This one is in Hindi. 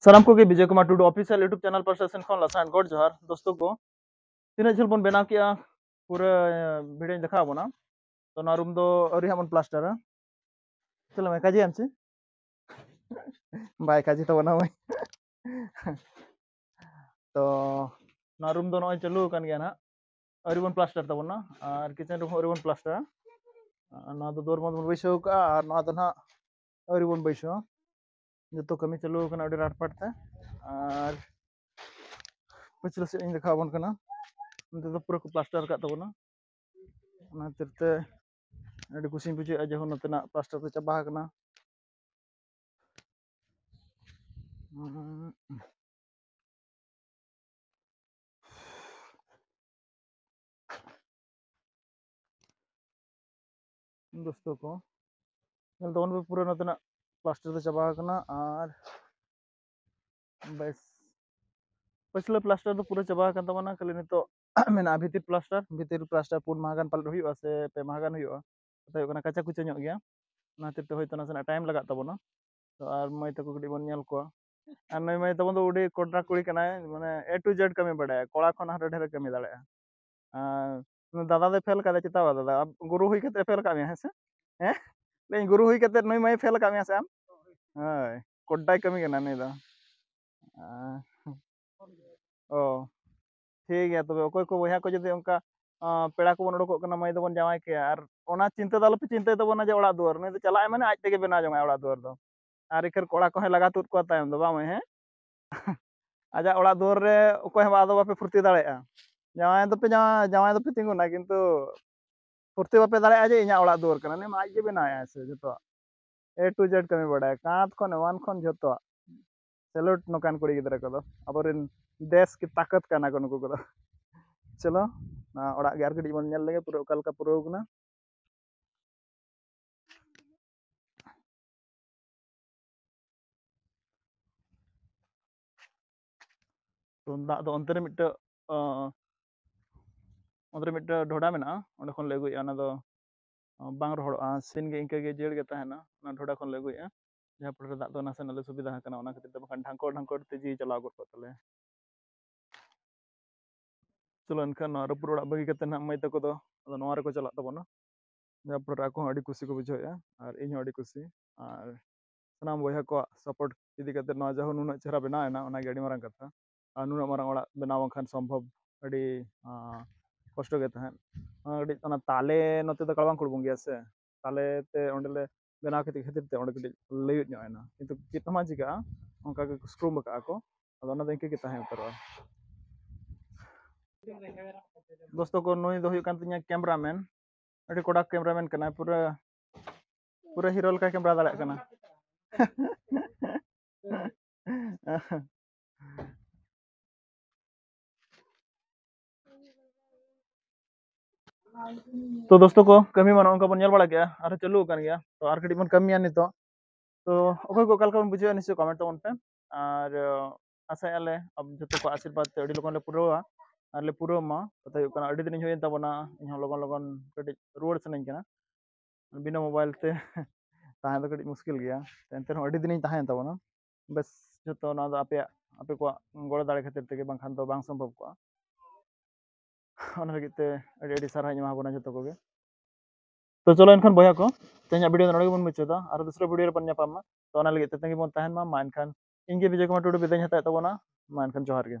सानाम को Vijay Kumar Tudu official YouTube channel पर सेशन खन लासान गॉड जोहार दोस्तों को तीन झल बन बना किया पूरा वीडियो देखा बना तो ना रूम दो अरी हमन प्लास्टर चलो मैं काजी हमसे बाय काजी तो बना तो ना रूम दो नॉय चलू kan गया ना अरी बन प्लास्टर तो बना और किचन रूम अरी बन प्लास्टर ना तो दोर मन बैसो का और ना तो ना अरी बन बैसो जो कमी चलू कना अडी राट पाटते और पछिला से इन देखा बन कना तो पूरा को प्लास्टर का तबना ना तिरते अडी कुछ बुझे जो नतना प्लास्टर तो चाबा कना दोस्तों को दोन भी पूरा नतना प्लास्टर तो चाबा कना और बस पछिला प्लास्टर तो पूरा चाबा कन तबना खाली नितो मेना भीतर प्लास्टर पुन माहगान पाल हुआ से पे माहगान हुआ तो कना कच्चा कुचा ᱧᱚᱜ गया ना तिरते होयतो ना टाइम लगा तबना तो और मई तको कड़ी बन नेल को और नई मई तबन तो उडी कोडरा कुड़ी कना माने ए टू जेड कमी बड़ा कोड़ा खन हर ढेर कमी दाड़ा दादा दे फेल का चिता दादा गुरु हुई कते फेल का है से हैं ले गुरु हुई कते नई मई फेल का से आम हाय कोडाई कमी कना नहीं दा ओ ठीक है तबे ओकोय को बया को जदि उनका पेड़ा को बन उडको कना मई दबन जावाय के और ओना चिंता दाल पे चिंता तबना जे ओड़ा दुआर नहीं तो चलाय माने आज तेगे बना जंगा ओड़ा दुआर दो और इकर कोड़ा को लगा तुद को तायम दो बाम है आजा ओड़ा दुआर रे ओकोय हम आदो बापे फुर्ती दाड़ेया जावाय दो पे तिंगुना किंतु फुर्ती बापे दाड़ेया जे इना ओड़ा दुआर कना ने आज जे बनाया से जतो ए टू जेड कमी बड़ा कांत खन वन खन जतो सैल्यूट नोकान कुड़ी गिदरा को अबरिन देश की ताकत काना को नुको को चलो ना ओड़ा गे आर कड़ी बन नेल लगे पूरा ओकाल का पूरा होगना तो दा दो अंतरे मिट ढोडा में ओंडे खन ले अगुया ना दो बांग रोहड़ोआ सिन गे इंके गे जेड़ गे तहना ना ढोडा खन ले अगुया जहाँ पर दा दो नासे नाले सुविधा कना ओना खातिर बखान ढांकोड़ ते जी चलाव गो तले चलो इनखान रपुर ओड़ा बगी कते ना मई तको दो नोआ रे को चला तबना जहाँ पर आको अड़ी खुशी को बुझाया और इन अड़ी खुशी और सनाम बया को सपोर्ट इदी कते ना जहो नुना चेहरा बनाए ना ओना गे अड़ी मारंग कथा और नुना मारंग ओड़ा बनाव खान संभव अड़ी कष्ट गे तहन अड़ी ओना ताले नते तो कलबांग कुड़बुंग गया से ताले ते ओंडले बनाव खातिर खातिर ते ओंडे कटी लयut ᱧᱚᱜ एना किंतु कितमा जिका ओंका के स्क्रू मका को अदो ओना देंके के ताहे उतरवा दोस्तों को नुई दो हुयुक कान तिnya कैमरामैन अड़ी कोड़ा कैमरामैन कना पूरा पूरा हीरो का कैमरा दाड़ा कना तो दोस्तों को कमी मन उनका बन नेल बड़ा गया और चलू कर गया तो आर कड़ी बन कमी आनी तो ओके को कल बुझे निश्चय कमेंट तबन पे और आशा आले अब जतो को आशीर्वाद ते अड़ी लोगन ले पुरवा और ले पुरवा मा तो कना अड़ी दिन होय तबना इन लगन लगन कड़ी रोड सनኝ कना बिना मोबाइल ते ताहे तो कड़ी मुश्किल गया एंते अड़ी दिन ताहे तबना बस जतो ना आपे आपे को गड़ दाड़े खातिर ते बांखान तो बांग संभव को लगे अड़ी सारा बना जो को तो चलो इनखान बया को तेज वीडियो नोड़े बन मुचादा और दूसरे वीडियो बन नापामा तो लगे तेंगे बन तहन मा इनखान इंगे विजय कुमार टुडू विदाय हता तबना मा इनखान जोहार गे।